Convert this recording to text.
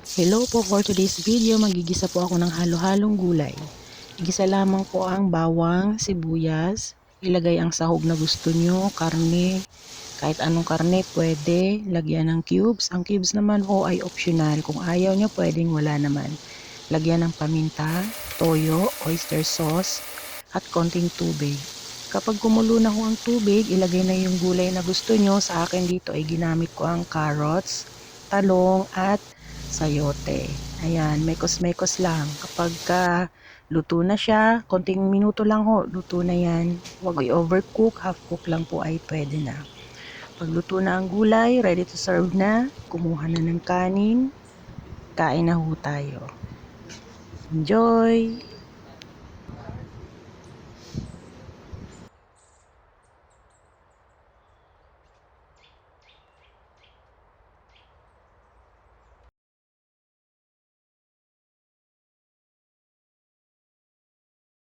Hello po, for today's video, magigisa po ako ng halo-halong gulay. Igisa lamang po ang bawang, sibuyas, ilagay ang sahog na gusto nyo, karne, kahit anong karne pwede, lagyan ng cubes. Ang cubes naman ho ay optional, kung ayaw nyo pwedeng wala naman. Lagyan ng paminta, toyo, oyster sauce, at konting tubig. Kapag kumulo na ho ang tubig, ilagay na yung gulay na gusto nyo. Sa akin dito ay ginamit ko ang carrots, talong, at sayote. Ayan, mekos-mekos lang. Kapag luto na siya, konting minuto lang ho, luto na yan. Huwag i-overcook, half cook lang po ay pwede na. Pag luto na ang gulay, ready to serve na, kumuha na ng kanin, kain na ho tayo. Enjoy!